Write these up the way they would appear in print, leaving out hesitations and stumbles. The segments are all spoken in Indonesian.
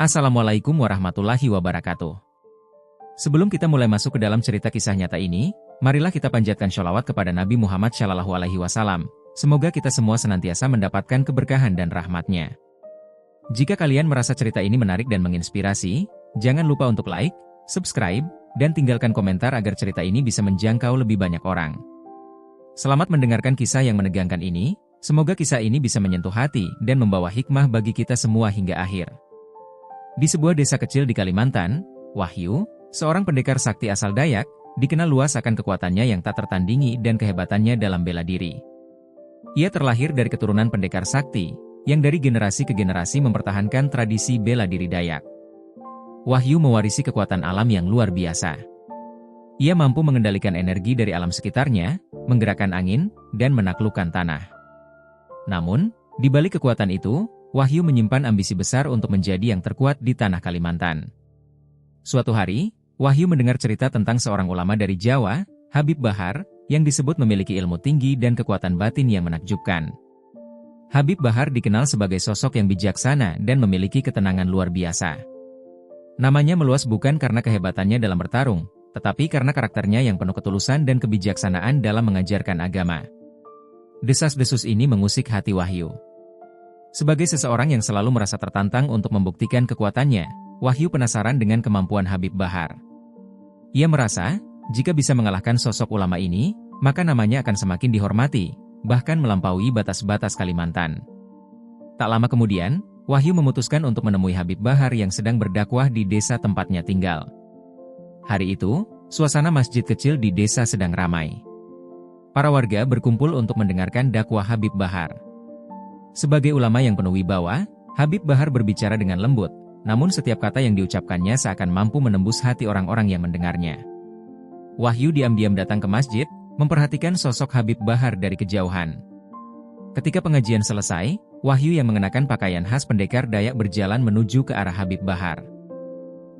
Assalamualaikum warahmatullahi wabarakatuh. Sebelum kita mulai masuk ke dalam cerita kisah nyata ini, marilah kita panjatkan sholawat kepada Nabi Muhammad SAW. Semoga kita semua senantiasa mendapatkan keberkahan dan rahmatnya. Jika kalian merasa cerita ini menarik dan menginspirasi, jangan lupa untuk like, subscribe, dan tinggalkan komentar agar cerita ini bisa menjangkau lebih banyak orang. Selamat mendengarkan kisah yang menegangkan ini, semoga kisah ini bisa menyentuh hati dan membawa hikmah bagi kita semua hingga akhir. Di sebuah desa kecil di Kalimantan, Wahyu, seorang pendekar sakti asal Dayak, dikenal luas akan kekuatannya yang tak tertandingi dan kehebatannya dalam bela diri. Ia terlahir dari keturunan pendekar sakti, yang dari generasi ke generasi mempertahankan tradisi bela diri Dayak. Wahyu mewarisi kekuatan alam yang luar biasa. Ia mampu mengendalikan energi dari alam sekitarnya, menggerakkan angin, dan menaklukkan tanah. Namun, di balik kekuatan itu, Wahyu menyimpan ambisi besar untuk menjadi yang terkuat di tanah Kalimantan. Suatu hari, Wahyu mendengar cerita tentang seorang ulama dari Jawa, Habib Bahar, yang disebut memiliki ilmu tinggi dan kekuatan batin yang menakjubkan. Habib Bahar dikenal sebagai sosok yang bijaksana dan memiliki ketenangan luar biasa. Namanya meluas bukan karena kehebatannya dalam bertarung, tetapi karena karakternya yang penuh ketulusan dan kebijaksanaan dalam mengajarkan agama. Desas-desus ini mengusik hati Wahyu. Sebagai seseorang yang selalu merasa tertantang untuk membuktikan kekuatannya, Wahyu penasaran dengan kemampuan Habib Bahar. Ia merasa, jika bisa mengalahkan sosok ulama ini, maka namanya akan semakin dihormati, bahkan melampaui batas-batas Kalimantan. Tak lama kemudian, Wahyu memutuskan untuk menemui Habib Bahar yang sedang berdakwah di desa tempatnya tinggal. Hari itu, suasana masjid kecil di desa sedang ramai. Para warga berkumpul untuk mendengarkan dakwah Habib Bahar. Sebagai ulama yang penuh wibawa, Habib Bahar berbicara dengan lembut, namun setiap kata yang diucapkannya seakan mampu menembus hati orang-orang yang mendengarnya. Wahyu diam-diam datang ke masjid, memperhatikan sosok Habib Bahar dari kejauhan. Ketika pengajian selesai, Wahyu yang mengenakan pakaian khas pendekar Dayak berjalan menuju ke arah Habib Bahar.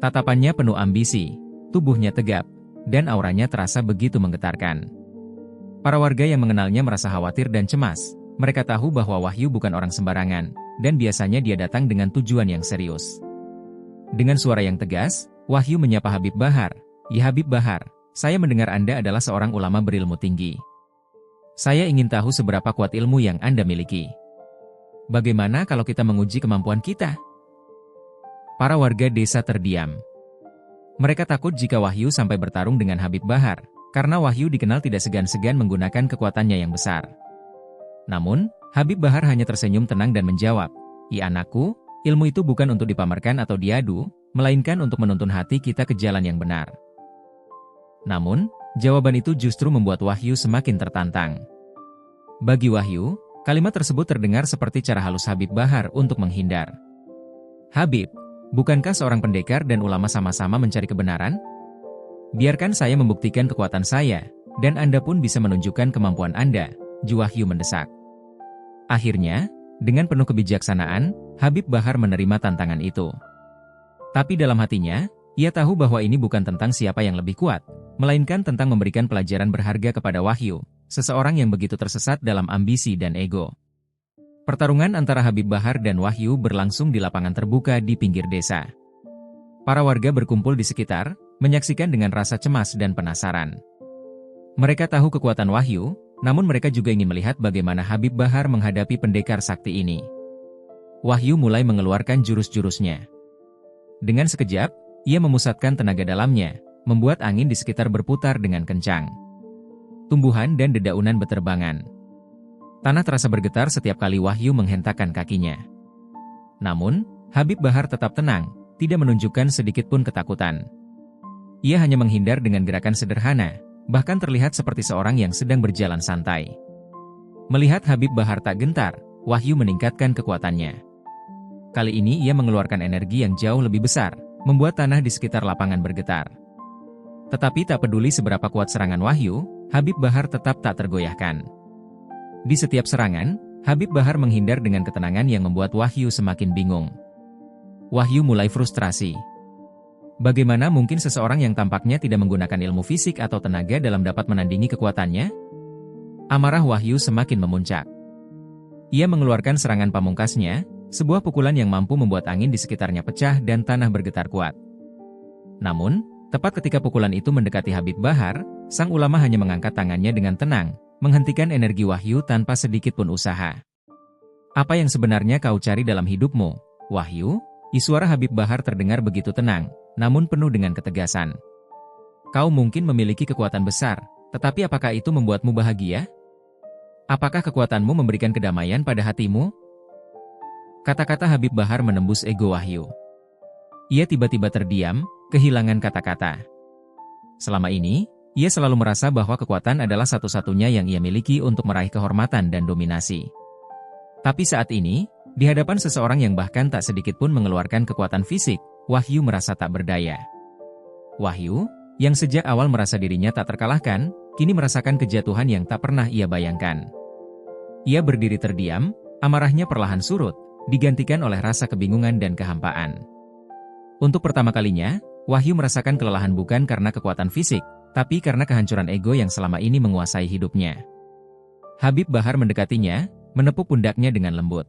Tatapannya penuh ambisi, tubuhnya tegap, dan auranya terasa begitu menggetarkan. Para warga yang mengenalnya merasa khawatir dan cemas. Mereka tahu bahwa Wahyu bukan orang sembarangan, dan biasanya dia datang dengan tujuan yang serius. Dengan suara yang tegas, Wahyu menyapa Habib Bahar. "Ya Habib Bahar, saya mendengar Anda adalah seorang ulama berilmu tinggi. Saya ingin tahu seberapa kuat ilmu yang Anda miliki. Bagaimana kalau kita menguji kemampuan kita?" Para warga desa terdiam. Mereka takut jika Wahyu sampai bertarung dengan Habib Bahar, karena Wahyu dikenal tidak segan-segan menggunakan kekuatannya yang besar. Namun, Habib Bahar hanya tersenyum tenang dan menjawab, "Ya anakku, ilmu itu bukan untuk dipamerkan atau diadu, melainkan untuk menuntun hati kita ke jalan yang benar." Namun, jawaban itu justru membuat Wahyu semakin tertantang. Bagi Wahyu, kalimat tersebut terdengar seperti cara halus Habib Bahar untuk menghindar. "Habib, bukankah seorang pendekar dan ulama sama-sama mencari kebenaran? Biarkan saya membuktikan kekuatan saya, dan Anda pun bisa menunjukkan kemampuan Anda," Wahyu mendesak. Akhirnya, dengan penuh kebijaksanaan, Habib Bahar menerima tantangan itu. Tapi dalam hatinya, ia tahu bahwa ini bukan tentang siapa yang lebih kuat, melainkan tentang memberikan pelajaran berharga kepada Wahyu, seseorang yang begitu tersesat dalam ambisi dan ego. Pertarungan antara Habib Bahar dan Wahyu berlangsung di lapangan terbuka di pinggir desa. Para warga berkumpul di sekitar, menyaksikan dengan rasa cemas dan penasaran. Mereka tahu kekuatan Wahyu, namun mereka juga ingin melihat bagaimana Habib Bahar menghadapi pendekar sakti ini. Wahyu mulai mengeluarkan jurus-jurusnya. Dengan sekejap, ia memusatkan tenaga dalamnya, membuat angin di sekitar berputar dengan kencang. Tumbuhan dan dedaunan beterbangan. Tanah terasa bergetar setiap kali Wahyu menghentakkan kakinya. Namun, Habib Bahar tetap tenang, tidak menunjukkan sedikit pun ketakutan. Ia hanya menghindar dengan gerakan sederhana, bahkan terlihat seperti seorang yang sedang berjalan santai. Melihat Habib Bahar tak gentar, Wahyu meningkatkan kekuatannya. Kali ini ia mengeluarkan energi yang jauh lebih besar, membuat tanah di sekitar lapangan bergetar. Tetapi tak peduli seberapa kuat serangan Wahyu, Habib Bahar tetap tak tergoyahkan. Di setiap serangan, Habib Bahar menghindar dengan ketenangan yang membuat Wahyu semakin bingung. Wahyu mulai frustrasi. Bagaimana mungkin seseorang yang tampaknya tidak menggunakan ilmu fisik atau tenaga dalam dapat menandingi kekuatannya? Amarah Wahyu semakin memuncak. Ia mengeluarkan serangan pamungkasnya, Sebuah pukulan yang mampu membuat angin di sekitarnya pecah dan tanah bergetar kuat. Namun, tepat ketika pukulan itu mendekati Habib Bahar, sang ulama hanya mengangkat tangannya dengan tenang, menghentikan energi Wahyu tanpa sedikit pun usaha. "Apa yang sebenarnya kau cari dalam hidupmu, Wahyu?" Suara Habib Bahar terdengar begitu tenang, namun penuh dengan ketegasan. "Kau mungkin memiliki kekuatan besar, tetapi apakah itu membuatmu bahagia? Apakah kekuatanmu memberikan kedamaian pada hatimu?" Kata-kata Habib Bahar menembus ego Wahyu. Ia tiba-tiba terdiam, kehilangan kata-kata. Selama ini, ia selalu merasa bahwa kekuatan adalah satu-satunya yang ia miliki untuk meraih kehormatan dan dominasi. Tapi saat ini, di hadapan seseorang yang bahkan tak sedikit pun mengeluarkan kekuatan fisik, Wahyu merasa tak berdaya. Wahyu, yang sejak awal merasa dirinya tak terkalahkan, kini merasakan kejatuhan yang tak pernah ia bayangkan. Ia berdiri terdiam, amarahnya perlahan surut, digantikan oleh rasa kebingungan dan kehampaan. Untuk pertama kalinya, Wahyu merasakan kelelahan bukan karena kekuatan fisik, tapi karena kehancuran ego yang selama ini menguasai hidupnya. Habib Bahar mendekatinya, menepuk pundaknya dengan lembut.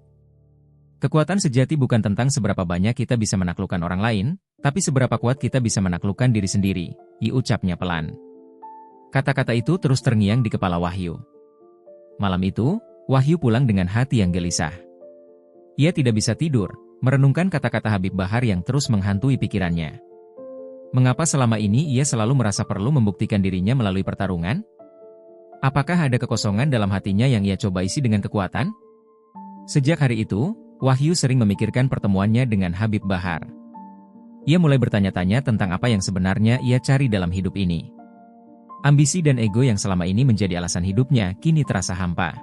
"Kekuatan sejati bukan tentang seberapa banyak kita bisa menaklukkan orang lain, tapi seberapa kuat kita bisa menaklukkan diri sendiri," ucapnya pelan. Kata-kata itu terus terngiang di kepala Wahyu. Malam itu, Wahyu pulang dengan hati yang gelisah. Ia tidak bisa tidur, merenungkan kata-kata Habib Bahar yang terus menghantui pikirannya. Mengapa selama ini ia selalu merasa perlu membuktikan dirinya melalui pertarungan? Apakah ada kekosongan dalam hatinya yang ia coba isi dengan kekuatan? Sejak hari itu, Wahyu sering memikirkan pertemuannya dengan Habib Bahar. Ia mulai bertanya-tanya tentang apa yang sebenarnya ia cari dalam hidup ini. Ambisi dan ego yang selama ini menjadi alasan hidupnya kini terasa hampa.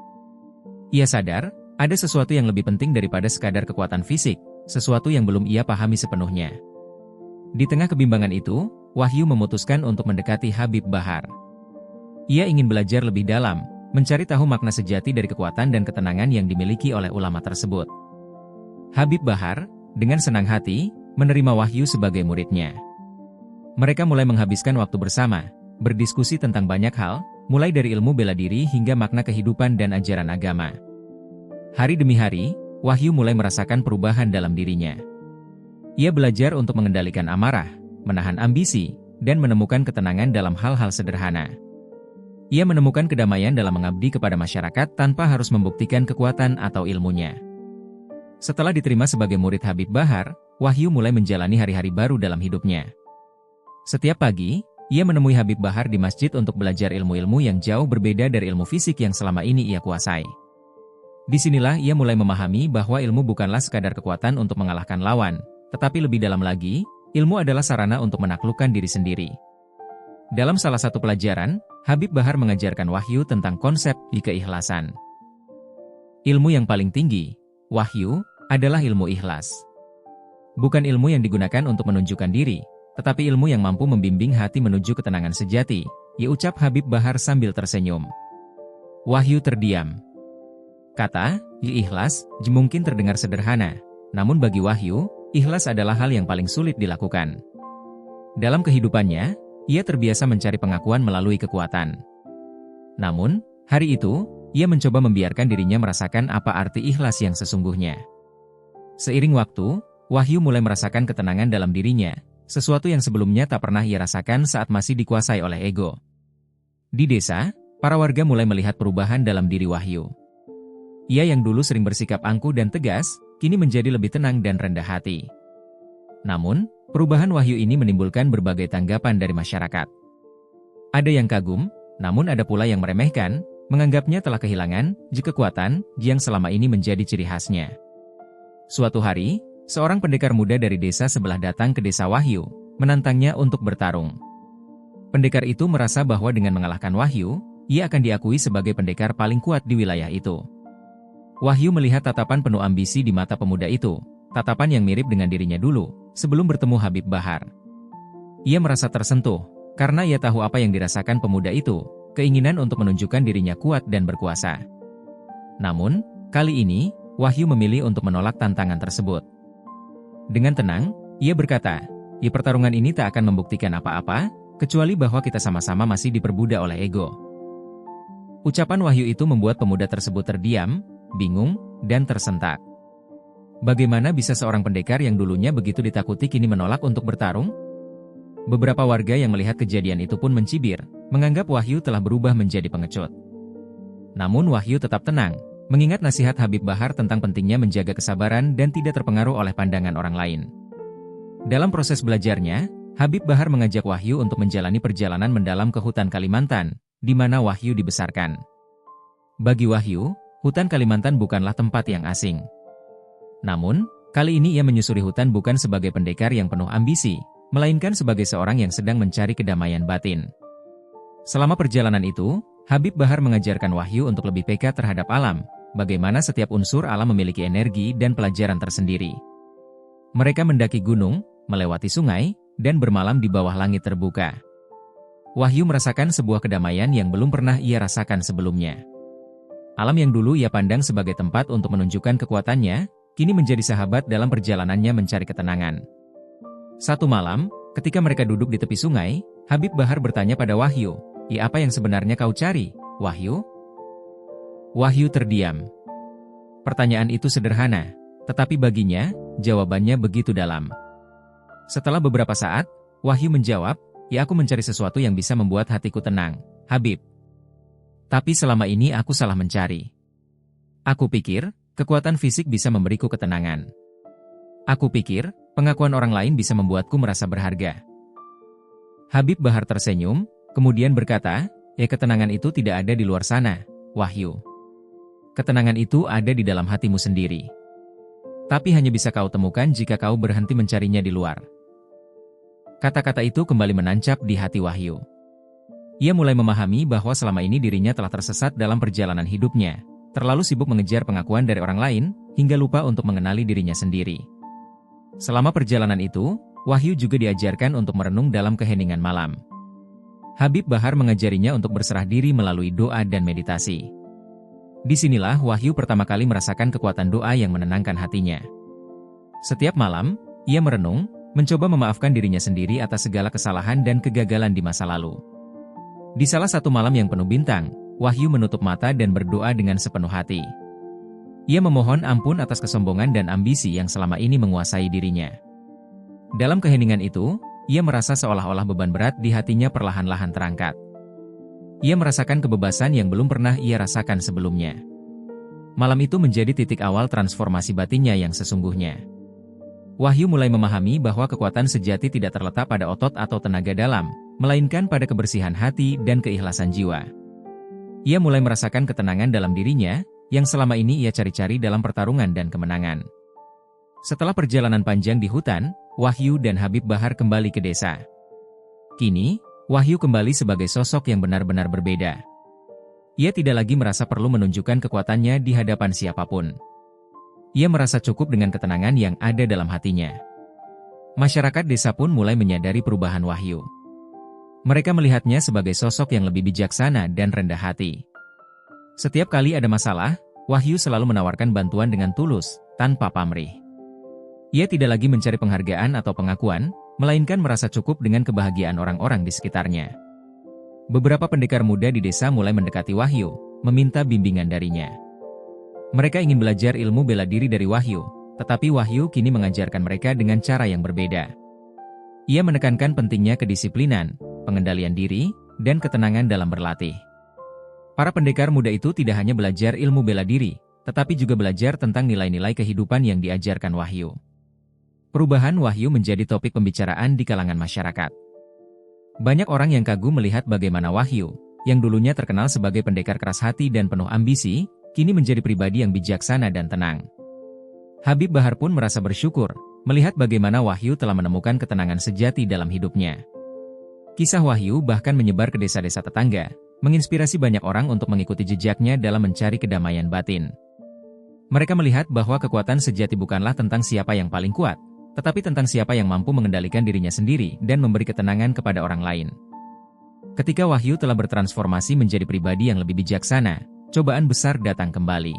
Ia sadar, ada sesuatu yang lebih penting daripada sekadar kekuatan fisik, sesuatu yang belum ia pahami sepenuhnya. Di tengah kebimbangan itu, Wahyu memutuskan untuk mendekati Habib Bahar. Ia ingin belajar lebih dalam, mencari tahu makna sejati dari kekuatan dan ketenangan yang dimiliki oleh ulama tersebut. Habib Bahar, dengan senang hati, menerima Wahyu sebagai muridnya. Mereka mulai menghabiskan waktu bersama, berdiskusi tentang banyak hal, mulai dari ilmu bela diri hingga makna kehidupan dan ajaran agama. Hari demi hari, Wahyu mulai merasakan perubahan dalam dirinya. Ia belajar untuk mengendalikan amarah, menahan ambisi, dan menemukan ketenangan dalam hal-hal sederhana. Ia menemukan kedamaian dalam mengabdi kepada masyarakat tanpa harus membuktikan kekuatan atau ilmunya. Setelah diterima sebagai murid Habib Bahar, Wahyu mulai menjalani hari-hari baru dalam hidupnya. Setiap pagi, ia menemui Habib Bahar di masjid untuk belajar ilmu-ilmu yang jauh berbeda dari ilmu fisik yang selama ini ia kuasai. Disinilah ia mulai memahami bahwa ilmu bukanlah sekadar kekuatan untuk mengalahkan lawan, tetapi lebih dalam lagi, ilmu adalah sarana untuk menaklukkan diri sendiri. Dalam salah satu pelajaran, Habib Bahar mengajarkan Wahyu tentang konsep keikhlasan. Ilmu yang paling tinggi, Wahyu, adalah ilmu ikhlas. Bukan ilmu yang digunakan untuk menunjukkan diri, tetapi ilmu yang mampu membimbing hati menuju ketenangan sejati, ucap Habib Bahar sambil tersenyum. Wahyu terdiam. Kata, ikhlas, mungkin terdengar sederhana, namun bagi Wahyu, ikhlas adalah hal yang paling sulit dilakukan. Dalam kehidupannya, ia terbiasa mencari pengakuan melalui kekuatan. Namun, hari itu, ia mencoba membiarkan dirinya merasakan apa arti ikhlas yang sesungguhnya. Seiring waktu, Wahyu mulai merasakan ketenangan dalam dirinya, sesuatu yang sebelumnya tak pernah ia rasakan saat masih dikuasai oleh ego. Di desa, para warga mulai melihat perubahan dalam diri Wahyu. Ia yang dulu sering bersikap angkuh dan tegas, kini menjadi lebih tenang dan rendah hati. Namun, perubahan Wahyu ini menimbulkan berbagai tanggapan dari masyarakat. Ada yang kagum, namun ada pula yang meremehkan, menganggapnya telah kehilangan kekuatan yang selama ini menjadi ciri khasnya. Suatu hari, seorang pendekar muda dari desa sebelah datang ke desa Wahyu, menantangnya untuk bertarung. Pendekar itu merasa bahwa dengan mengalahkan Wahyu, ia akan diakui sebagai pendekar paling kuat di wilayah itu. Wahyu melihat tatapan penuh ambisi di mata pemuda itu, tatapan yang mirip dengan dirinya dulu, sebelum bertemu Habib Bahar. Ia merasa tersentuh, karena ia tahu apa yang dirasakan pemuda itu, keinginan untuk menunjukkan dirinya kuat dan berkuasa. Namun, kali ini, Wahyu memilih untuk menolak tantangan tersebut. Dengan tenang, ia berkata, pertarungan ini tak akan membuktikan apa-apa, kecuali bahwa kita sama-sama masih diperbudak oleh ego. Ucapan Wahyu itu membuat pemuda tersebut terdiam, bingung, dan tersentak. Bagaimana bisa seorang pendekar yang dulunya begitu ditakuti kini menolak untuk bertarung? Beberapa warga yang melihat kejadian itu pun mencibir, menganggap Wahyu telah berubah menjadi pengecut. Namun Wahyu tetap tenang, mengingat nasihat Habib Bahar tentang pentingnya menjaga kesabaran dan tidak terpengaruh oleh pandangan orang lain. Dalam proses belajarnya, Habib Bahar mengajak Wahyu untuk menjalani perjalanan mendalam ke hutan Kalimantan, di mana Wahyu dibesarkan. Bagi Wahyu, hutan Kalimantan bukanlah tempat yang asing. Namun, kali ini ia menyusuri hutan bukan sebagai pendekar yang penuh ambisi, melainkan sebagai seorang yang sedang mencari kedamaian batin. Selama perjalanan itu, Habib Bahar mengajarkan Wahyu untuk lebih peka terhadap alam, bagaimana setiap unsur alam memiliki energi dan pelajaran tersendiri. Mereka mendaki gunung, melewati sungai, dan bermalam di bawah langit terbuka. Wahyu merasakan sebuah kedamaian yang belum pernah ia rasakan sebelumnya. Alam yang dulu ia pandang sebagai tempat untuk menunjukkan kekuatannya, kini menjadi sahabat dalam perjalanannya mencari ketenangan. Satu malam, ketika mereka duduk di tepi sungai, Habib Bahar bertanya pada Wahyu, apa yang sebenarnya kau cari, Wahyu?" Wahyu terdiam. Pertanyaan itu sederhana, tetapi baginya, jawabannya begitu dalam. Setelah beberapa saat, Wahyu menjawab, aku mencari sesuatu yang bisa membuat hatiku tenang, Habib. Tapi selama ini aku salah mencari. Aku pikir, kekuatan fisik bisa memberiku ketenangan. Aku pikir, pengakuan orang lain bisa membuatku merasa berharga." Habib Bahar tersenyum, kemudian berkata, ketenangan itu tidak ada di luar sana, Wahyu. Ketenangan itu ada di dalam hatimu sendiri. Tapi hanya bisa kau temukan jika kau berhenti mencarinya di luar. Kata-kata itu kembali menancap di hati Wahyu. Ia mulai memahami bahwa selama ini dirinya telah tersesat dalam perjalanan hidupnya, terlalu sibuk mengejar pengakuan dari orang lain, hingga lupa untuk mengenali dirinya sendiri. Selama perjalanan itu, Wahyu juga diajarkan untuk merenung dalam keheningan malam. Habib Bahar mengajarinya untuk berserah diri melalui doa dan meditasi. Disinilah Wahyu pertama kali merasakan kekuatan doa yang menenangkan hatinya. Setiap malam, ia merenung, mencoba memaafkan dirinya sendiri atas segala kesalahan dan kegagalan di masa lalu. Di salah satu malam yang penuh bintang, Wahyu menutup mata dan berdoa dengan sepenuh hati. Ia memohon ampun atas kesombongan dan ambisi yang selama ini menguasai dirinya. Dalam keheningan itu, ia merasa seolah-olah beban berat di hatinya perlahan-lahan terangkat. Ia merasakan kebebasan yang belum pernah ia rasakan sebelumnya. Malam itu menjadi titik awal transformasi batinnya yang sesungguhnya. Wahyu mulai memahami bahwa kekuatan sejati tidak terletak pada otot atau tenaga dalam, melainkan pada kebersihan hati dan keikhlasan jiwa. Ia mulai merasakan ketenangan dalam dirinya, yang selama ini ia cari-cari dalam pertarungan dan kemenangan. Setelah perjalanan panjang di hutan, Wahyu dan Habib Bahar kembali ke desa. Kini, Wahyu kembali sebagai sosok yang benar-benar berbeda. Ia tidak lagi merasa perlu menunjukkan kekuatannya di hadapan siapapun. Ia merasa cukup dengan ketenangan yang ada dalam hatinya. Masyarakat desa pun mulai menyadari perubahan Wahyu. Mereka melihatnya sebagai sosok yang lebih bijaksana dan rendah hati. Setiap kali ada masalah, Wahyu selalu menawarkan bantuan dengan tulus, tanpa pamrih. Ia tidak lagi mencari penghargaan atau pengakuan, melainkan merasa cukup dengan kebahagiaan orang-orang di sekitarnya. Beberapa pendekar muda di desa mulai mendekati Wahyu, meminta bimbingan darinya. Mereka ingin belajar ilmu bela diri dari Wahyu, tetapi Wahyu kini mengajarkan mereka dengan cara yang berbeda. Ia menekankan pentingnya kedisiplinan, pengendalian diri, dan ketenangan dalam berlatih. Para pendekar muda itu tidak hanya belajar ilmu bela diri, tetapi juga belajar tentang nilai-nilai kehidupan yang diajarkan Wahyu. Perubahan Wahyu menjadi topik pembicaraan di kalangan masyarakat. Banyak orang yang kagum melihat bagaimana Wahyu, yang dulunya terkenal sebagai pendekar keras hati dan penuh ambisi, kini menjadi pribadi yang bijaksana dan tenang. Habib Bahar pun merasa bersyukur, melihat bagaimana Wahyu telah menemukan ketenangan sejati dalam hidupnya. Kisah Wahyu bahkan menyebar ke desa-desa tetangga, menginspirasi banyak orang untuk mengikuti jejaknya dalam mencari kedamaian batin. Mereka melihat bahwa kekuatan sejati bukanlah tentang siapa yang paling kuat, tetapi tentang siapa yang mampu mengendalikan dirinya sendiri dan memberi ketenangan kepada orang lain. Ketika Wahyu telah bertransformasi menjadi pribadi yang lebih bijaksana, cobaan besar datang kembali.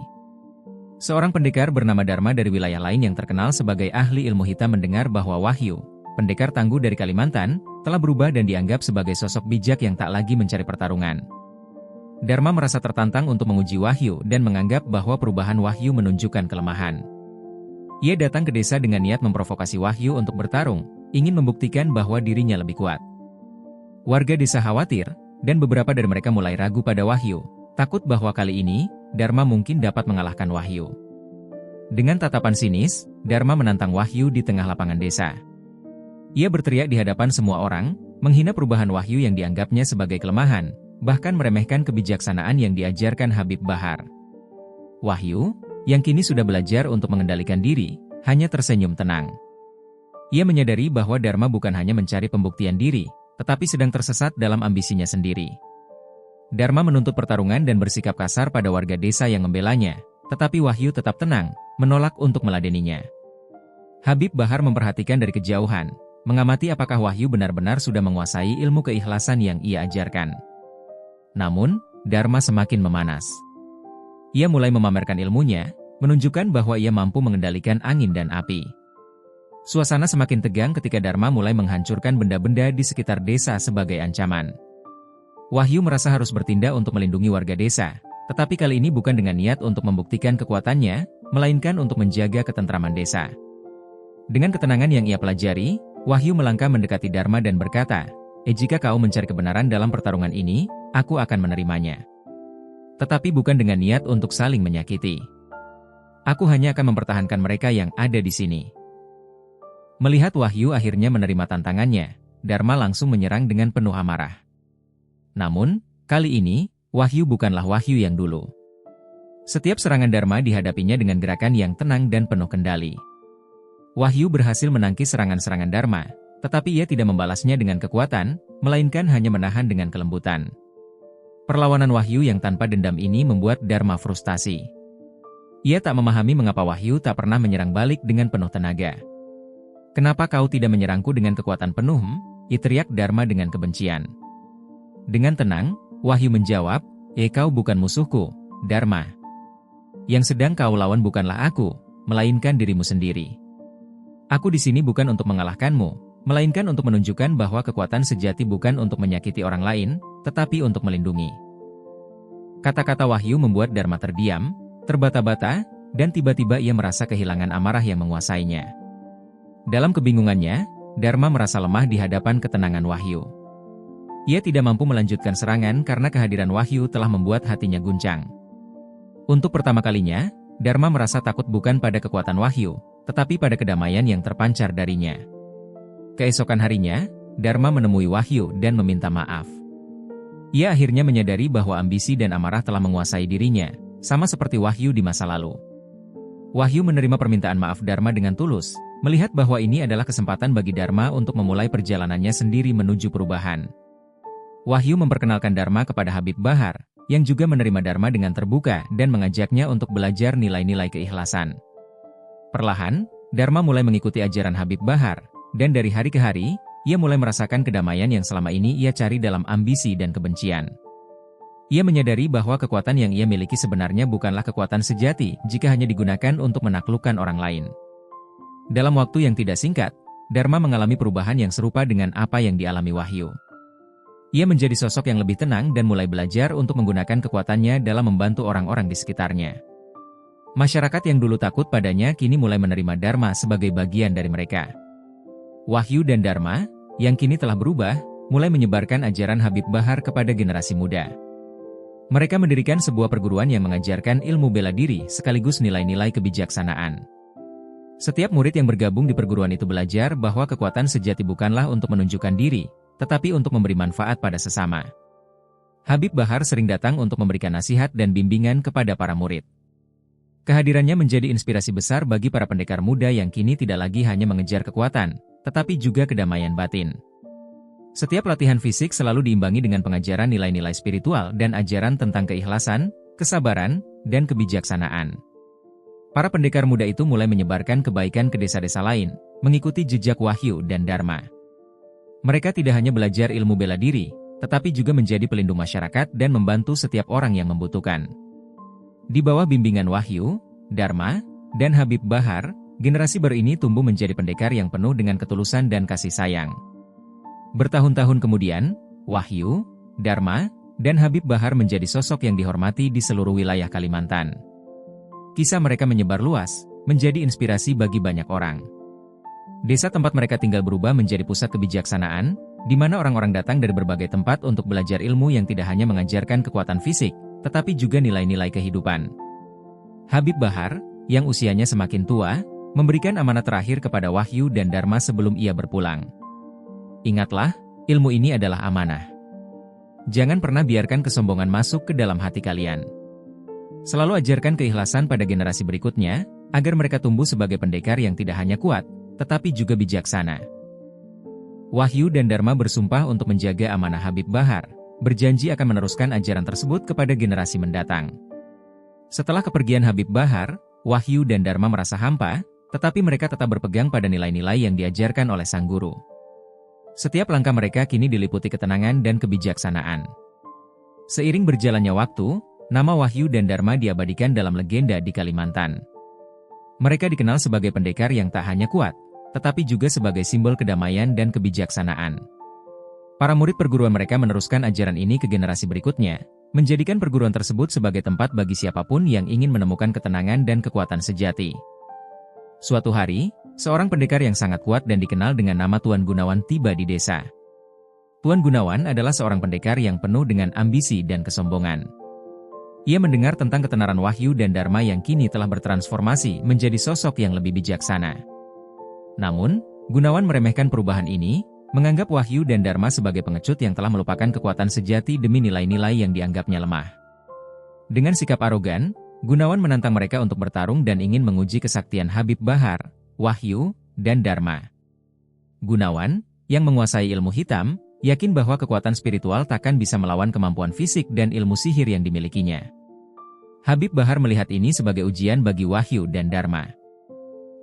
Seorang pendekar bernama Dharma dari wilayah lain yang terkenal sebagai ahli ilmu hitam mendengar bahwa Wahyu, pendekar tangguh dari Kalimantan, telah berubah dan dianggap sebagai sosok bijak yang tak lagi mencari pertarungan. Dharma merasa tertantang untuk menguji Wahyu dan menganggap bahwa perubahan Wahyu menunjukkan kelemahan. Ia datang ke desa dengan niat memprovokasi Wahyu untuk bertarung, ingin membuktikan bahwa dirinya lebih kuat. Warga desa khawatir, dan beberapa dari mereka mulai ragu pada Wahyu, takut bahwa kali ini, Dharma mungkin dapat mengalahkan Wahyu. Dengan tatapan sinis, Dharma menantang Wahyu di tengah lapangan desa. Ia berteriak di hadapan semua orang, menghina perubahan Wahyu yang dianggapnya sebagai kelemahan, bahkan meremehkan kebijaksanaan yang diajarkan Habib Bahar. Wahyu, yang kini sudah belajar untuk mengendalikan diri, hanya tersenyum tenang. Ia menyadari bahwa Dharma bukan hanya mencari pembuktian diri, tetapi sedang tersesat dalam ambisinya sendiri. Dharma menuntut pertarungan dan bersikap kasar pada warga desa yang membelanya, tetapi Wahyu tetap tenang, menolak untuk meladeninya. Habib Bahar memperhatikan dari kejauhan, mengamati apakah Wahyu benar-benar sudah menguasai ilmu keikhlasan yang ia ajarkan. Namun, Dharma semakin memanas. Ia mulai memamerkan ilmunya, menunjukkan bahwa ia mampu mengendalikan angin dan api. Suasana semakin tegang ketika Dharma mulai menghancurkan benda-benda di sekitar desa sebagai ancaman. Wahyu merasa harus bertindak untuk melindungi warga desa, tetapi kali ini bukan dengan niat untuk membuktikan kekuatannya, melainkan untuk menjaga ketentraman desa. Dengan ketenangan yang ia pelajari, Wahyu melangkah mendekati Dharma dan berkata, jika kau mencari kebenaran dalam pertarungan ini, aku akan menerimanya. Tetapi bukan dengan niat untuk saling menyakiti. Aku hanya akan mempertahankan mereka yang ada di sini. Melihat Wahyu akhirnya menerima tantangannya, Dharma langsung menyerang dengan penuh amarah. Namun, kali ini, Wahyu bukanlah Wahyu yang dulu. Setiap serangan Dharma dihadapinya dengan gerakan yang tenang dan penuh kendali. Wahyu berhasil menangkis serangan-serangan Dharma, tetapi ia tidak membalasnya dengan kekuatan, melainkan hanya menahan dengan kelembutan. Perlawanan Wahyu yang tanpa dendam ini membuat Dharma frustasi. Ia tak memahami mengapa Wahyu tak pernah menyerang balik dengan penuh tenaga. Kenapa kau tidak menyerangku dengan kekuatan penuh? Teriak Dharma dengan kebencian. Dengan tenang, Wahyu menjawab, kau bukan musuhku, Dharma. Yang sedang kau lawan bukanlah aku, melainkan dirimu sendiri. Aku di sini bukan untuk mengalahkanmu, melainkan untuk menunjukkan bahwa kekuatan sejati bukan untuk menyakiti orang lain, tetapi untuk melindungi. Kata-kata Wahyu membuat Dharma terdiam, terbata-bata, dan tiba-tiba ia merasa kehilangan amarah yang menguasainya. Dalam kebingungannya, Dharma merasa lemah di hadapan ketenangan Wahyu. Ia tidak mampu melanjutkan serangan karena kehadiran Wahyu telah membuat hatinya guncang. Untuk pertama kalinya, Dharma merasa takut bukan pada kekuatan Wahyu, tetapi pada kedamaian yang terpancar darinya. Keesokan harinya, Dharma menemui Wahyu dan meminta maaf. Ia akhirnya menyadari bahwa ambisi dan amarah telah menguasai dirinya, sama seperti Wahyu di masa lalu. Wahyu menerima permintaan maaf Dharma dengan tulus, melihat bahwa ini adalah kesempatan bagi Dharma untuk memulai perjalanannya sendiri menuju perubahan. Wahyu memperkenalkan Dharma kepada Habib Bahar, yang juga menerima Dharma dengan terbuka dan mengajaknya untuk belajar nilai-nilai keikhlasan. Perlahan, Dharma mulai mengikuti ajaran Habib Bahar, dan dari hari ke hari, ia mulai merasakan kedamaian yang selama ini ia cari dalam ambisi dan kebencian. Ia menyadari bahwa kekuatan yang ia miliki sebenarnya bukanlah kekuatan sejati jika hanya digunakan untuk menaklukkan orang lain. Dalam waktu yang tidak singkat, Dharma mengalami perubahan yang serupa dengan apa yang dialami Wahyu. Ia menjadi sosok yang lebih tenang dan mulai belajar untuk menggunakan kekuatannya dalam membantu orang-orang di sekitarnya. Masyarakat yang dulu takut padanya kini mulai menerima Dharma sebagai bagian dari mereka. Wahyu dan Dharma, yang kini telah berubah, mulai menyebarkan ajaran Habib Bahar kepada generasi muda. Mereka mendirikan sebuah perguruan yang mengajarkan ilmu bela diri sekaligus nilai-nilai kebijaksanaan. Setiap murid yang bergabung di perguruan itu belajar bahwa kekuatan sejati bukanlah untuk menunjukkan diri, tetapi untuk memberi manfaat pada sesama. Habib Bahar sering datang untuk memberikan nasihat dan bimbingan kepada para murid. Kehadirannya menjadi inspirasi besar bagi para pendekar muda yang kini tidak lagi hanya mengejar kekuatan, tetapi juga kedamaian batin. Setiap latihan fisik selalu diimbangi dengan pengajaran nilai-nilai spiritual dan ajaran tentang keikhlasan, kesabaran, dan kebijaksanaan. Para pendekar muda itu mulai menyebarkan kebaikan ke desa-desa lain, mengikuti jejak Wahyu dan Dharma. Mereka tidak hanya belajar ilmu bela diri, tetapi juga menjadi pelindung masyarakat dan membantu setiap orang yang membutuhkan. Di bawah bimbingan Wahyu, Dharma, dan Habib Bahar, generasi baru ini tumbuh menjadi pendekar yang penuh dengan ketulusan dan kasih sayang. Bertahun-tahun kemudian, Wahyu, Dharma, dan Habib Bahar menjadi sosok yang dihormati di seluruh wilayah Kalimantan. Kisah mereka menyebar luas, menjadi inspirasi bagi banyak orang. Desa tempat mereka tinggal berubah menjadi pusat kebijaksanaan, di mana orang-orang datang dari berbagai tempat untuk belajar ilmu yang tidak hanya mengajarkan kekuatan fisik, tetapi juga nilai-nilai kehidupan. Habib Bahar, yang usianya semakin tua, memberikan amanat terakhir kepada Wahyu dan Dharma sebelum ia berpulang. Ingatlah, ilmu ini adalah amanah. Jangan pernah biarkan kesombongan masuk ke dalam hati kalian. Selalu ajarkan keikhlasan pada generasi berikutnya, agar mereka tumbuh sebagai pendekar yang tidak hanya kuat, tetapi juga bijaksana. Wahyu dan Dharma bersumpah untuk menjaga amanah Habib Bahar, berjanji akan meneruskan ajaran tersebut kepada generasi mendatang. Setelah kepergian Habib Bahar, Wahyu dan Dharma merasa hampa, tetapi mereka tetap berpegang pada nilai-nilai yang diajarkan oleh sang guru. Setiap langkah mereka kini diliputi ketenangan dan kebijaksanaan. Seiring berjalannya waktu, nama Wahyu dan Dharma diabadikan dalam legenda di Kalimantan. Mereka dikenal sebagai pendekar yang tak hanya kuat, tetapi juga sebagai simbol kedamaian dan kebijaksanaan. Para murid perguruan mereka meneruskan ajaran ini ke generasi berikutnya, menjadikan perguruan tersebut sebagai tempat bagi siapapun yang ingin menemukan ketenangan dan kekuatan sejati. Suatu hari, seorang pendekar yang sangat kuat dan dikenal dengan nama Tuan Gunawan tiba di desa. Tuan Gunawan adalah seorang pendekar yang penuh dengan ambisi dan kesombongan. Ia mendengar tentang ketenaran Wahyu dan Dharma yang kini telah bertransformasi menjadi sosok yang lebih bijaksana. Namun, Gunawan meremehkan perubahan ini, menganggap Wahyu dan Dharma sebagai pengecut yang telah melupakan kekuatan sejati demi nilai-nilai yang dianggapnya lemah. Dengan sikap arogan, Gunawan menantang mereka untuk bertarung dan ingin menguji kesaktian Habib Bahar, Wahyu, dan Dharma. Gunawan, yang menguasai ilmu hitam, yakin bahwa kekuatan spiritual takkan bisa melawan kemampuan fisik dan ilmu sihir yang dimilikinya. Habib Bahar melihat ini sebagai ujian bagi Wahyu dan Dharma.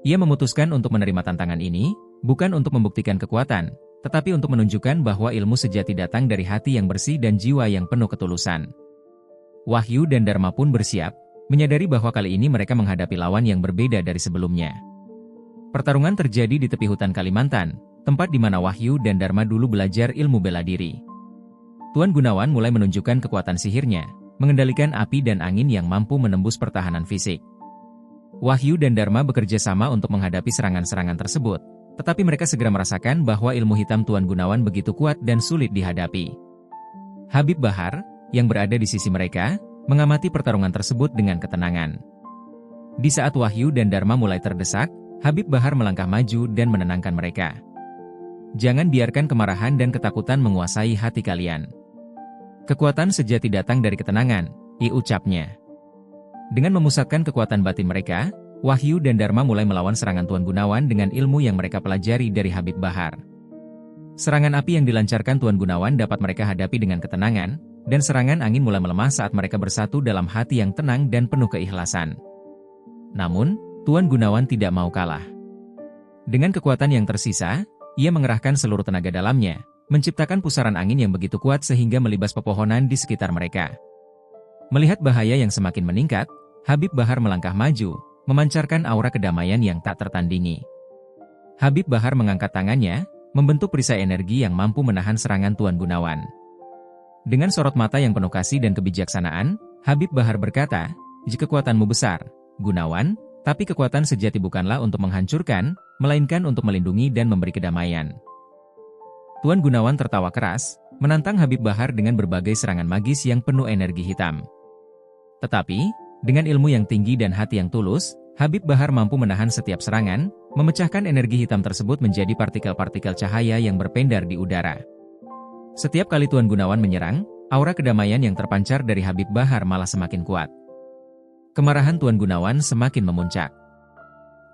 Ia memutuskan untuk menerima tantangan ini, bukan untuk membuktikan kekuatan, tetapi untuk menunjukkan bahwa ilmu sejati datang dari hati yang bersih dan jiwa yang penuh ketulusan. Wahyu dan Dharma pun bersiap, menyadari bahwa kali ini mereka menghadapi lawan yang berbeda dari sebelumnya. Pertarungan terjadi di tepi hutan Kalimantan, tempat di mana Wahyu dan Dharma dulu belajar ilmu bela diri. Tuan Gunawan mulai menunjukkan kekuatan sihirnya, mengendalikan api dan angin yang mampu menembus pertahanan fisik. Wahyu dan Dharma bekerja sama untuk menghadapi serangan-serangan tersebut, tetapi mereka segera merasakan bahwa ilmu hitam Tuan Gunawan begitu kuat dan sulit dihadapi. Habib Bahar, yang berada di sisi mereka, mengamati pertarungan tersebut dengan ketenangan. Di saat Wahyu dan Dharma mulai terdesak, Habib Bahar melangkah maju dan menenangkan mereka. Jangan biarkan kemarahan dan ketakutan menguasai hati kalian. Kekuatan sejati datang dari ketenangan, ucapnya. Dengan memusatkan kekuatan batin mereka, Wahyu dan Dharma mulai melawan serangan Tuan Gunawan dengan ilmu yang mereka pelajari dari Habib Bahar. Serangan api yang dilancarkan Tuan Gunawan dapat mereka hadapi dengan ketenangan, dan serangan angin mulai melemah saat mereka bersatu dalam hati yang tenang dan penuh keikhlasan. Namun, Tuan Gunawan tidak mau kalah. Dengan kekuatan yang tersisa, ia mengerahkan seluruh tenaga dalamnya, menciptakan pusaran angin yang begitu kuat sehingga melibas pepohonan di sekitar mereka. Melihat bahaya yang semakin meningkat, Habib Bahar melangkah maju, memancarkan aura kedamaian yang tak tertandingi. Habib Bahar mengangkat tangannya, membentuk perisai energi yang mampu menahan serangan Tuan Gunawan. Dengan sorot mata yang penuh kasih dan kebijaksanaan, Habib Bahar berkata, "Jika kekuatanmu besar, Gunawan, tapi kekuatan sejati bukanlah untuk menghancurkan, melainkan untuk melindungi dan memberi kedamaian." Tuan Gunawan tertawa keras, menantang Habib Bahar dengan berbagai serangan magis yang penuh energi hitam. Tetapi, dengan ilmu yang tinggi dan hati yang tulus, Habib Bahar mampu menahan setiap serangan, memecahkan energi hitam tersebut menjadi partikel-partikel cahaya yang berpendar di udara. Setiap kali Tuan Gunawan menyerang, aura kedamaian yang terpancar dari Habib Bahar malah semakin kuat. Kemarahan Tuan Gunawan semakin memuncak.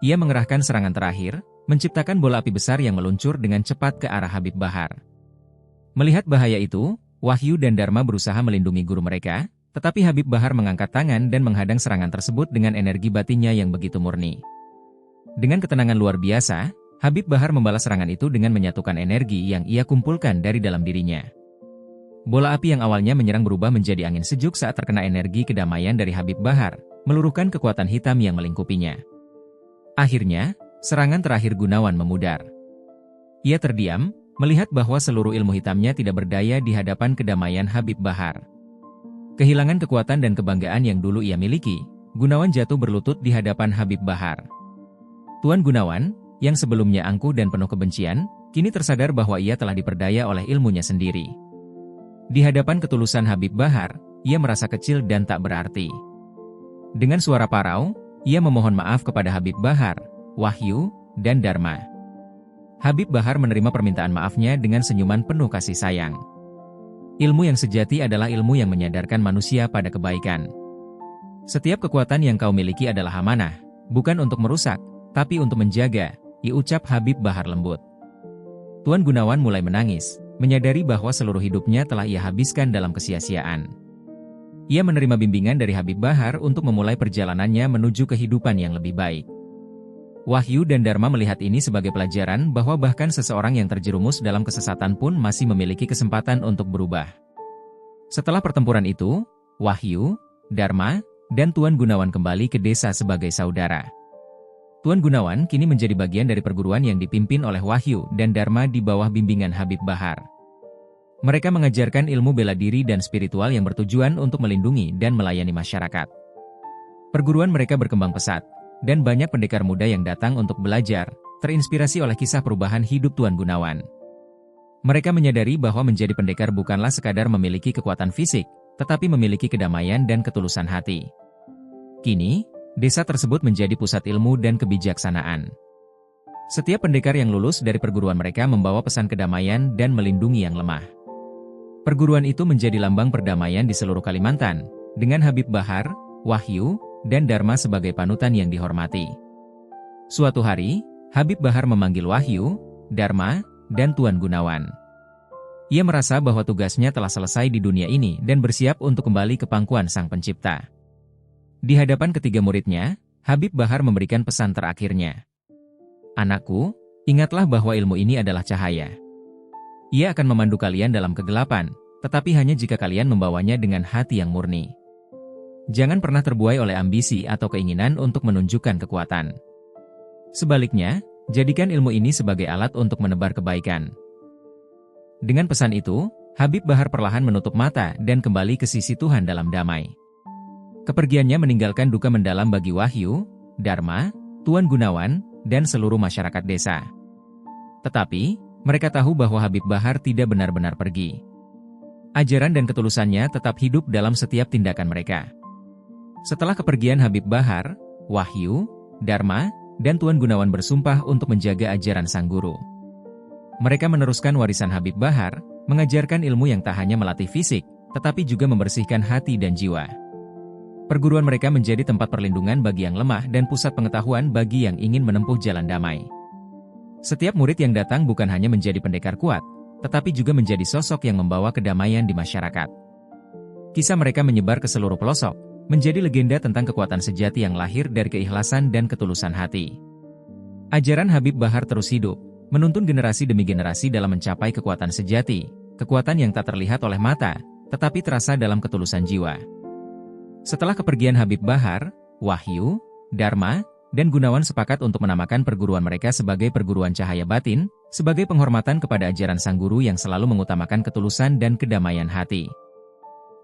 Ia mengerahkan serangan terakhir, menciptakan bola api besar yang meluncur dengan cepat ke arah Habib Bahar. Melihat bahaya itu, Wahyu dan Dharma berusaha melindungi guru mereka, tetapi Habib Bahar mengangkat tangan dan menghadang serangan tersebut dengan energi batinnya yang begitu murni. Dengan ketenangan luar biasa, Habib Bahar membalas serangan itu dengan menyatukan energi yang ia kumpulkan dari dalam dirinya. Bola api yang awalnya menyerang berubah menjadi angin sejuk saat terkena energi kedamaian dari Habib Bahar, meluruhkan kekuatan hitam yang melingkupinya. Akhirnya, serangan terakhir Gunawan memudar. Ia terdiam, melihat bahwa seluruh ilmu hitamnya tidak berdaya di hadapan kedamaian Habib Bahar. Kehilangan kekuatan dan kebanggaan yang dulu ia miliki, Gunawan jatuh berlutut di hadapan Habib Bahar. Tuan Gunawan, yang sebelumnya angkuh dan penuh kebencian, kini tersadar bahwa ia telah diperdaya oleh ilmunya sendiri. Di hadapan ketulusan Habib Bahar, ia merasa kecil dan tak berarti. Dengan suara parau, ia memohon maaf kepada Habib Bahar, Wahyu, dan Dharma. Habib Bahar menerima permintaan maafnya dengan senyuman penuh kasih sayang. Ilmu yang sejati adalah ilmu yang menyadarkan manusia pada kebaikan. Setiap kekuatan yang kau miliki adalah amanah, bukan untuk merusak, tapi untuk menjaga, diucap Habib Bahar lembut. Tuan Gunawan mulai menangis, menyadari bahwa seluruh hidupnya telah ia habiskan dalam kesia-siaan. Ia menerima bimbingan dari Habib Bahar untuk memulai perjalanannya menuju kehidupan yang lebih baik. Wahyu dan Dharma melihat ini sebagai pelajaran bahwa bahkan seseorang yang terjerumus dalam kesesatan pun masih memiliki kesempatan untuk berubah. Setelah pertempuran itu, Wahyu, Dharma, dan Tuan Gunawan kembali ke desa sebagai saudara. Tuan Gunawan kini menjadi bagian dari perguruan yang dipimpin oleh Wahyu dan Dharma di bawah bimbingan Habib Bahar. Mereka mengajarkan ilmu bela diri dan spiritual yang bertujuan untuk melindungi dan melayani masyarakat. Perguruan mereka berkembang pesat, dan banyak pendekar muda yang datang untuk belajar, terinspirasi oleh kisah perubahan hidup Tuan Gunawan. Mereka menyadari bahwa menjadi pendekar bukanlah sekadar memiliki kekuatan fisik, tetapi memiliki kedamaian dan ketulusan hati. Kini, desa tersebut menjadi pusat ilmu dan kebijaksanaan. Setiap pendekar yang lulus dari perguruan mereka membawa pesan kedamaian dan melindungi yang lemah. Perguruan itu menjadi lambang perdamaian di seluruh Kalimantan, dengan Habib Bahar, Wahyu, dan Dharma sebagai panutan yang dihormati. Suatu hari, Habib Bahar memanggil Wahyu, Dharma, dan Tuan Gunawan. Ia merasa bahwa tugasnya telah selesai di dunia ini dan bersiap untuk kembali ke pangkuan Sang Pencipta. Di hadapan ketiga muridnya, Habib Bahar memberikan pesan terakhirnya. "Anakku, ingatlah bahwa ilmu ini adalah cahaya. Ia akan memandu kalian dalam kegelapan, tetapi hanya jika kalian membawanya dengan hati yang murni. Jangan pernah terbuai oleh ambisi atau keinginan untuk menunjukkan kekuatan. Sebaliknya, jadikan ilmu ini sebagai alat untuk menebar kebaikan." Dengan pesan itu, Habib Bahar perlahan menutup mata dan kembali ke sisi Tuhan dalam damai. Kepergiannya meninggalkan duka mendalam bagi Wahyu, Dharma, Tuan Gunawan, dan seluruh masyarakat desa. Tetapi, mereka tahu bahwa Habib Bahar tidak benar-benar pergi. Ajaran dan ketulusannya tetap hidup dalam setiap tindakan mereka. Setelah kepergian Habib Bahar, Wahyu, Dharma, dan Tuan Gunawan bersumpah untuk menjaga ajaran sang guru. Mereka meneruskan warisan Habib Bahar, mengajarkan ilmu yang tak hanya melatih fisik, tetapi juga membersihkan hati dan jiwa. Perguruan mereka menjadi tempat perlindungan bagi yang lemah dan pusat pengetahuan bagi yang ingin menempuh jalan damai. Setiap murid yang datang bukan hanya menjadi pendekar kuat, tetapi juga menjadi sosok yang membawa kedamaian di masyarakat. Kisah mereka menyebar ke seluruh pelosok, menjadi legenda tentang kekuatan sejati yang lahir dari keikhlasan dan ketulusan hati. Ajaran Habib Bahar terus hidup, menuntun generasi demi generasi dalam mencapai kekuatan sejati, kekuatan yang tak terlihat oleh mata, tetapi terasa dalam ketulusan jiwa. Setelah kepergian Habib Bahar, Wahyu, Dharma, dan Gunawan sepakat untuk menamakan perguruan mereka sebagai Perguruan Cahaya Batin, sebagai penghormatan kepada ajaran sang guru yang selalu mengutamakan ketulusan dan kedamaian hati.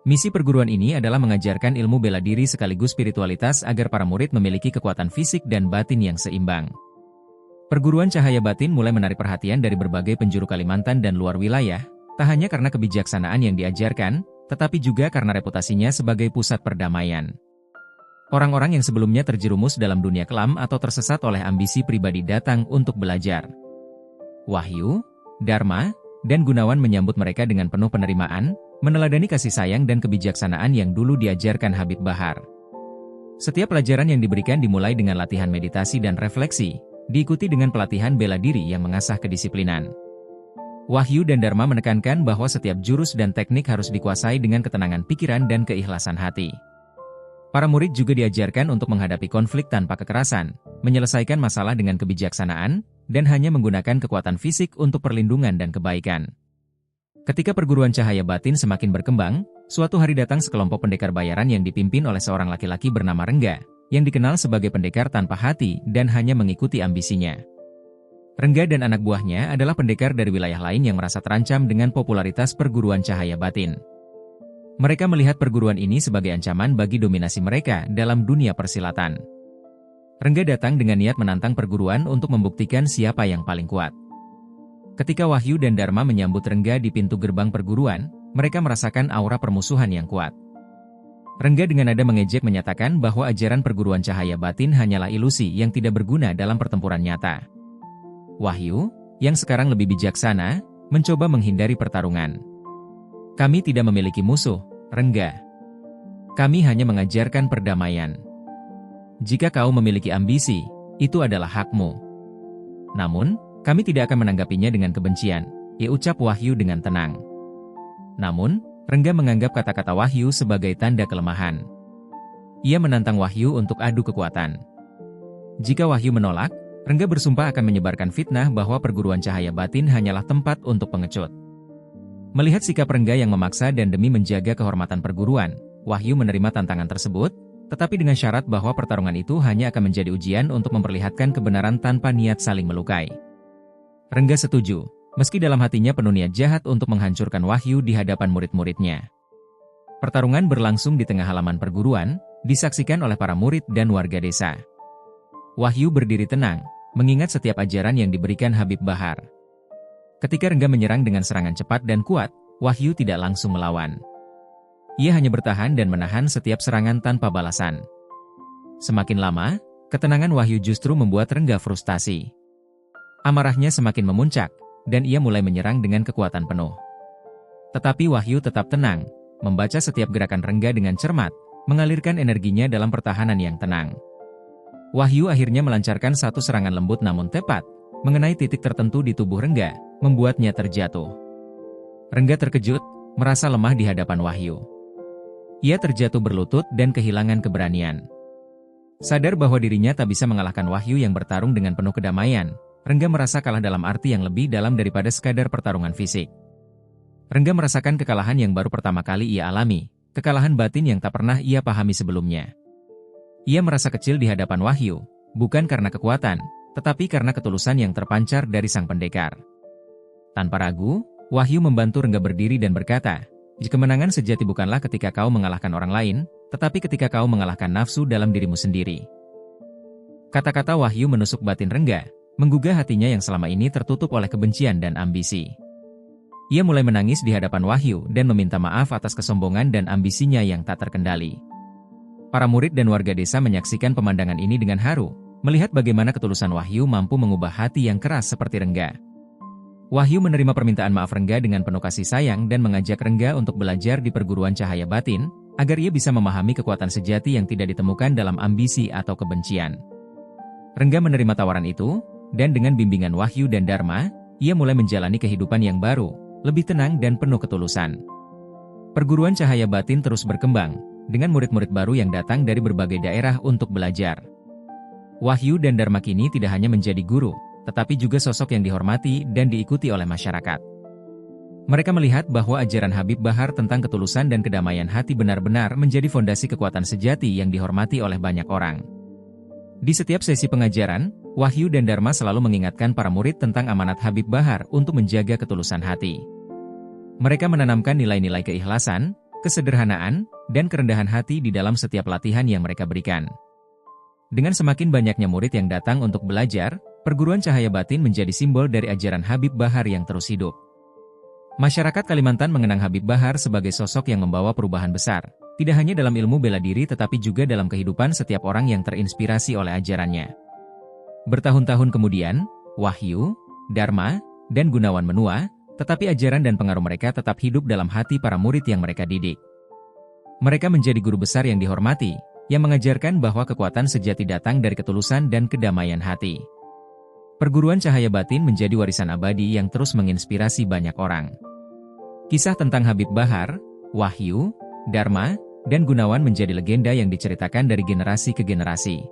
Misi perguruan ini adalah mengajarkan ilmu bela diri sekaligus spiritualitas agar para murid memiliki kekuatan fisik dan batin yang seimbang. Perguruan Cahaya Batin mulai menarik perhatian dari berbagai penjuru Kalimantan dan luar wilayah, tak hanya karena kebijaksanaan yang diajarkan, tetapi juga karena reputasinya sebagai pusat perdamaian. Orang-orang yang sebelumnya terjerumus dalam dunia kelam atau tersesat oleh ambisi pribadi datang untuk belajar. Wahyu, Dharma, dan Gunawan menyambut mereka dengan penuh penerimaan, meneladani kasih sayang dan kebijaksanaan yang dulu diajarkan Habib Bahar. Setiap pelajaran yang diberikan dimulai dengan latihan meditasi dan refleksi, diikuti dengan pelatihan bela diri yang mengasah kedisiplinan. Wahyu dan Dharma menekankan bahwa setiap jurus dan teknik harus dikuasai dengan ketenangan pikiran dan keikhlasan hati. Para murid juga diajarkan untuk menghadapi konflik tanpa kekerasan, menyelesaikan masalah dengan kebijaksanaan, dan hanya menggunakan kekuatan fisik untuk perlindungan dan kebaikan. Ketika perguruan Cahaya Batin semakin berkembang, suatu hari datang sekelompok pendekar bayaran yang dipimpin oleh seorang laki-laki bernama Rengga, yang dikenal sebagai pendekar tanpa hati dan hanya mengikuti ambisinya. Rengga dan anak buahnya adalah pendekar dari wilayah lain yang merasa terancam dengan popularitas perguruan Cahaya Batin. Mereka melihat perguruan ini sebagai ancaman bagi dominasi mereka dalam dunia persilatan. Rengga datang dengan niat menantang perguruan untuk membuktikan siapa yang paling kuat. Ketika Wahyu dan Dharma menyambut Rengga di pintu gerbang perguruan, mereka merasakan aura permusuhan yang kuat. Rengga dengan nada mengejek menyatakan bahwa ajaran perguruan cahaya batin hanyalah ilusi yang tidak berguna dalam pertempuran nyata. Wahyu, yang sekarang lebih bijaksana, mencoba menghindari pertarungan. Kami tidak memiliki musuh, Rengga. Kami hanya mengajarkan perdamaian. Jika kau memiliki ambisi, itu adalah hakmu. Namun, kami tidak akan menanggapinya dengan kebencian, ucap Wahyu dengan tenang. Namun, Rengga menganggap kata-kata Wahyu sebagai tanda kelemahan. Ia menantang Wahyu untuk adu kekuatan. Jika Wahyu menolak, Rengga bersumpah akan menyebarkan fitnah bahwa perguruan cahaya batin hanyalah tempat untuk pengecut. Melihat sikap Rengga yang memaksa dan demi menjaga kehormatan perguruan, Wahyu menerima tantangan tersebut, tetapi dengan syarat bahwa pertarungan itu hanya akan menjadi ujian untuk memperlihatkan kebenaran tanpa niat saling melukai. Rengga setuju, meski dalam hatinya penuh niat jahat untuk menghancurkan Wahyu di hadapan murid-muridnya. Pertarungan berlangsung di tengah halaman perguruan, disaksikan oleh para murid dan warga desa. Wahyu berdiri tenang, mengingat setiap ajaran yang diberikan Habib Bahar. Ketika Rengga menyerang dengan serangan cepat dan kuat, Wahyu tidak langsung melawan. Ia hanya bertahan dan menahan setiap serangan tanpa balasan. Semakin lama, ketenangan Wahyu justru membuat Rengga frustasi. Amarahnya semakin memuncak, dan ia mulai menyerang dengan kekuatan penuh. Tetapi Wahyu tetap tenang, membaca setiap gerakan Rengga dengan cermat, mengalirkan energinya dalam pertahanan yang tenang. Wahyu akhirnya melancarkan satu serangan lembut namun tepat, mengenai titik tertentu di tubuh Rengga, membuatnya terjatuh. Rengga terkejut, merasa lemah di hadapan Wahyu. Ia terjatuh berlutut dan kehilangan keberanian. Sadar bahwa dirinya tak bisa mengalahkan Wahyu yang bertarung dengan penuh kedamaian, Rengga merasa kalah dalam arti yang lebih dalam daripada sekadar pertarungan fisik. Rengga merasakan kekalahan yang baru pertama kali ia alami, kekalahan batin yang tak pernah ia pahami sebelumnya. Ia merasa kecil di hadapan Wahyu, bukan karena kekuatan, tetapi karena ketulusan yang terpancar dari sang pendekar. Tanpa ragu, Wahyu membantu Rengga berdiri dan berkata, kemenangan sejati bukanlah ketika kau mengalahkan orang lain, tetapi ketika kau mengalahkan nafsu dalam dirimu sendiri. Kata-kata Wahyu menusuk batin Rengga, menggugah hatinya yang selama ini tertutup oleh kebencian dan ambisi. Ia mulai menangis di hadapan Wahyu dan meminta maaf atas kesombongan dan ambisinya yang tak terkendali. Para murid dan warga desa menyaksikan pemandangan ini dengan haru, melihat bagaimana ketulusan Wahyu mampu mengubah hati yang keras seperti Rengga. Wahyu menerima permintaan maaf Rengga dengan penuh kasih sayang dan mengajak Rengga untuk belajar di perguruan cahaya batin, agar ia bisa memahami kekuatan sejati yang tidak ditemukan dalam ambisi atau kebencian. Rengga menerima tawaran itu, dan dengan bimbingan Wahyu dan Dharma, ia mulai menjalani kehidupan yang baru, lebih tenang dan penuh ketulusan. Perguruan cahaya batin terus berkembang, dengan murid-murid baru yang datang dari berbagai daerah untuk belajar. Wahyu dan Dharma kini tidak hanya menjadi guru, tetapi juga sosok yang dihormati dan diikuti oleh masyarakat. Mereka melihat bahwa ajaran Habib Bahar tentang ketulusan dan kedamaian hati benar-benar menjadi fondasi kekuatan sejati yang dihormati oleh banyak orang. Di setiap sesi pengajaran, Wahyu dan Dharma selalu mengingatkan para murid tentang amanat Habib Bahar untuk menjaga ketulusan hati. Mereka menanamkan nilai-nilai keikhlasan, kesederhanaan, dan kerendahan hati di dalam setiap latihan yang mereka berikan. Dengan semakin banyaknya murid yang datang untuk belajar, perguruan cahaya batin menjadi simbol dari ajaran Habib Bahar yang terus hidup. Masyarakat Kalimantan mengenang Habib Bahar sebagai sosok yang membawa perubahan besar, tidak hanya dalam ilmu bela diri tetapi juga dalam kehidupan setiap orang yang terinspirasi oleh ajarannya. Bertahun-tahun kemudian, Wahyu, Dharma, dan Gunawan menua, tetapi ajaran dan pengaruh mereka tetap hidup dalam hati para murid yang mereka didik. Mereka menjadi guru besar yang dihormati, yang mengajarkan bahwa kekuatan sejati datang dari ketulusan dan kedamaian hati. Perguruan cahaya batin menjadi warisan abadi yang terus menginspirasi banyak orang. Kisah tentang Habib Bahar, Wahyu, Dharma, dan Gunawan menjadi legenda yang diceritakan dari generasi ke generasi.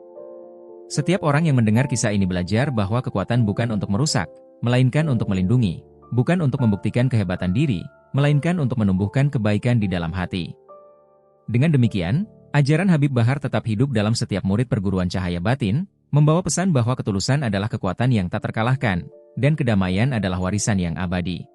Setiap orang yang mendengar kisah ini belajar bahwa kekuatan bukan untuk merusak, melainkan untuk melindungi, bukan untuk membuktikan kehebatan diri, melainkan untuk menumbuhkan kebaikan di dalam hati. Dengan demikian, ajaran Habib Bahar tetap hidup dalam setiap murid perguruan cahaya batin, membawa pesan bahwa ketulusan adalah kekuatan yang tak terkalahkan, dan kedamaian adalah warisan yang abadi.